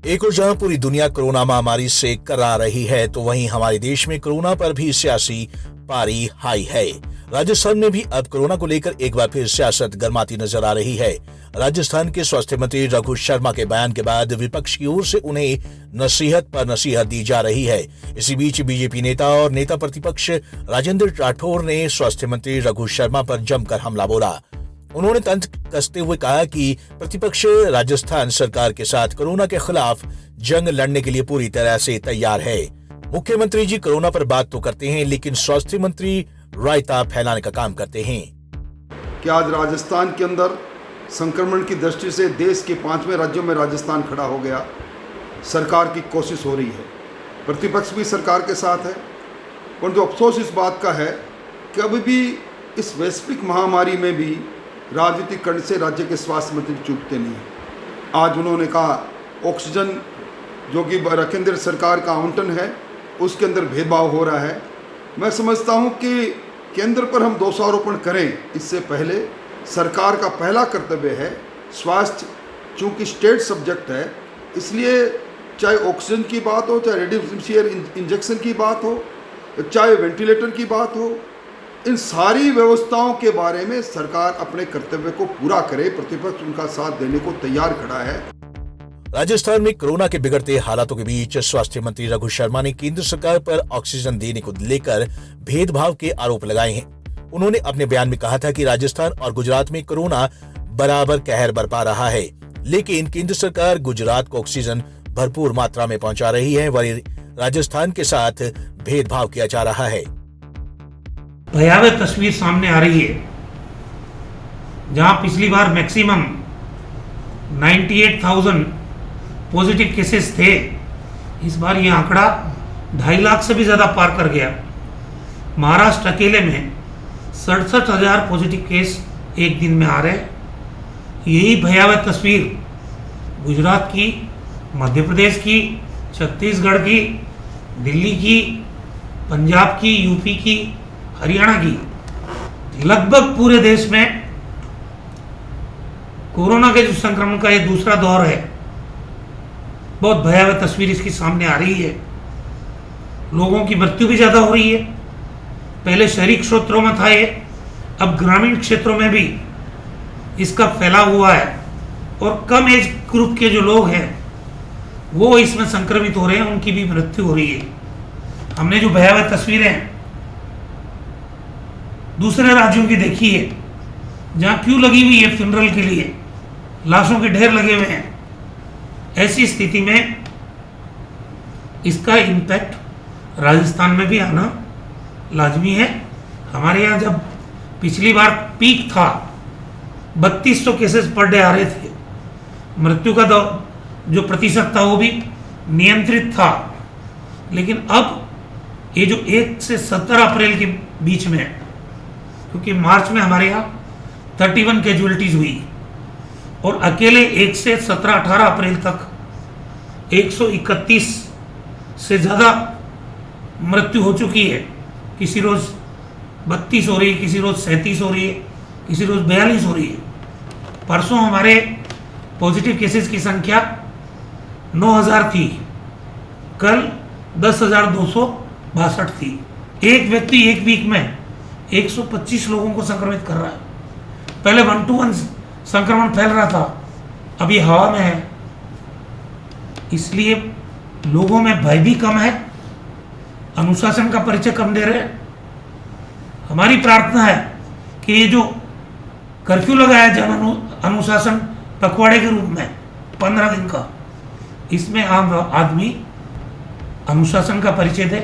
एक और जहां पूरी दुनिया कोरोना महामारी से करा रही है, तो वहीं हमारे देश में कोरोना पर भी सियासी पारी हाई है। राजस्थान में भी अब कोरोना को लेकर एक बार फिर सियासत गर्माती नजर आ रही है। राजस्थान के स्वास्थ्य मंत्री रघु शर्मा के बयान के बाद विपक्ष की ओर से उन्हें नसीहत पर नसीहत दी जा रही है। इसी बीच बीजेपी नेता और नेता प्रतिपक्ष राजेंद्र राठौर ने स्वास्थ्य मंत्री रघु शर्मा पर जमकर हमला बोला। उन्होंने तंज कसते हुए कहा कि प्रतिपक्ष राजस्थान सरकार के साथ कोरोना के खिलाफ जंग लड़ने के लिए पूरी तरह से तैयार है। मुख्यमंत्री जी कोरोना पर बात तो करते हैं, लेकिन स्वास्थ्य मंत्री रायता फैलाने का काम करते हैं। कि आज राजस्थान के अंदर संक्रमण की दृष्टि से देश के 5वें राज्यों में राजस्थान खड़ा हो गया। सरकार की कोशिश हो रही है, प्रतिपक्ष भी सरकार के साथ है, परंतु अफसोस इस बात का है कि अभी भी इस वैश्विक महामारी में भी राजनीति करने से राज्य के स्वास्थ्य मंत्री चूकते नहीं हैं। आज उन्होंने कहा ऑक्सीजन जो कि केंद्र सरकार का आवंटन है उसके अंदर भेदभाव हो रहा है। मैं समझता हूं कि केंद्र पर हम दोषारोपण करें इससे पहले सरकार का पहला कर्तव्य है स्वास्थ्य, चूँकि स्टेट सब्जेक्ट है, इसलिए चाहे ऑक्सीजन की बात हो, चाहे रेमडेसिविर इंजेक्शन की बात हो, चाहे वेंटिलेटर की बात हो, इन सारी व्यवस्थाओं के बारे में सरकार अपने कर्तव्य को पूरा करे। प्रतिपक्ष उनका साथ देने को तैयार खड़ा है। राजस्थान में कोरोना के बिगड़ते हालातों के बीच स्वास्थ्य मंत्री रघु शर्मा ने केंद्र सरकार पर ऑक्सीजन देने को लेकर भेदभाव के आरोप लगाए हैं। उन्होंने अपने बयान में कहा था कि राजस्थान और गुजरात में कोरोना बराबर कहर बरपा रहा है, लेकिन केंद्र सरकार गुजरात को ऑक्सीजन भरपूर मात्रा में पहुंचा रही है, वहीं राजस्थान के साथ भेदभाव किया जा रहा है। भयावह तस्वीर सामने आ रही है, जहां पिछली बार मैक्सिमम 98,000 पॉजिटिव केसेस थे, इस बार यह आंकड़ा 2.5 लाख से भी ज्यादा पार कर गया। महाराष्ट्र अकेले में 67,000 पॉजिटिव केस एक दिन में आ रहे। यही भयावह तस्वीर गुजरात की, मध्य प्रदेश की, छत्तीसगढ़ की, दिल्ली की, पंजाब की, यूपी की, हरियाणा की, लगभग पूरे देश में कोरोना के जो संक्रमण का ये दूसरा दौर है, बहुत भयावह तस्वीर इसकी सामने आ रही है। लोगों की मृत्यु भी ज्यादा हो रही है। पहले शहरी क्षेत्रों में था ये, अब ग्रामीण क्षेत्रों में भी इसका फैलाव हुआ है और कम एज ग्रुप के जो लोग हैं वो इसमें संक्रमित हो रहे हैं, उनकी भी मृत्यु हो रही है। हमने जो भयावह तस्वीरें दूसरे राज्यों की देखी है, जहां क्यू लगी हुई है फ्यूनरल के लिए, लाशों के ढेर लगे हुए हैं, ऐसी स्थिति में इसका इम्पैक्ट राजस्थान में भी आना लाजमी है। हमारे यहाँ जब पिछली बार पीक था 3200 केसेस पर डे आ रहे थे, मृत्यु का जो प्रतिशत था वो भी नियंत्रित था, लेकिन अब ये जो 1 से 17 अप्रैल के बीच में, क्योंकि मार्च में हमारे यहाँ 31 कैजुअलिटीज हुई और अकेले 1 से 17-18 अप्रैल तक 131 से ज़्यादा मृत्यु हो चुकी है। किसी रोज़ 32 हो रही है, किसी रोज़ 37 हो रही है, किसी रोज़ 42 हो रही है। परसों हमारे पॉजिटिव केसेस की संख्या 9,000 थी, कल 10,262 थी। एक व्यक्ति एक वीक में 125 लोगों को संक्रमित कर रहा है। पहले 1-to-1 संक्रमण फैल रहा था, अब ये हवा में है, इसलिए लोगों में भय भी कम है, अनुशासन का परिचय कम दे रहे हैं। हमारी प्रार्थना है कि ये जो कर्फ्यू लगाया जन अनुशासन पखवाड़े के रूप में 15 दिन का, इसमें आम आदमी अनुशासन का परिचय दे।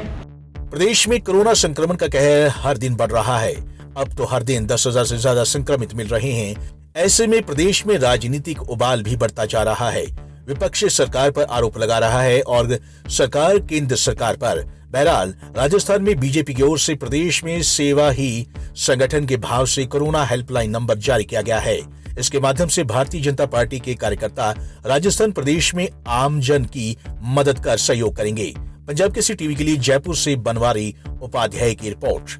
प्रदेश में कोरोना संक्रमण का कहर हर दिन बढ़ रहा है। अब तो हर दिन 10,000 से ज्यादा संक्रमित मिल रहे हैं। ऐसे में प्रदेश में राजनीतिक उबाल भी बढ़ता जा रहा है। विपक्ष सरकार पर आरोप लगा रहा है और सरकार केंद्र सरकार पर। बहरहाल राजस्थान में बीजेपी की ओर से प्रदेश में सेवा ही संगठन के भाव से कोरोना हेल्पलाइन नंबर जारी किया गया है। इसके माध्यम से भारतीय जनता पार्टी के कार्यकर्ता राजस्थान प्रदेश में आम जन की मदद कर सहयोग करेंगे। पंजाब केसरी टीवी के लिए जयपुर से बनवारी उपाध्याय की रिपोर्ट।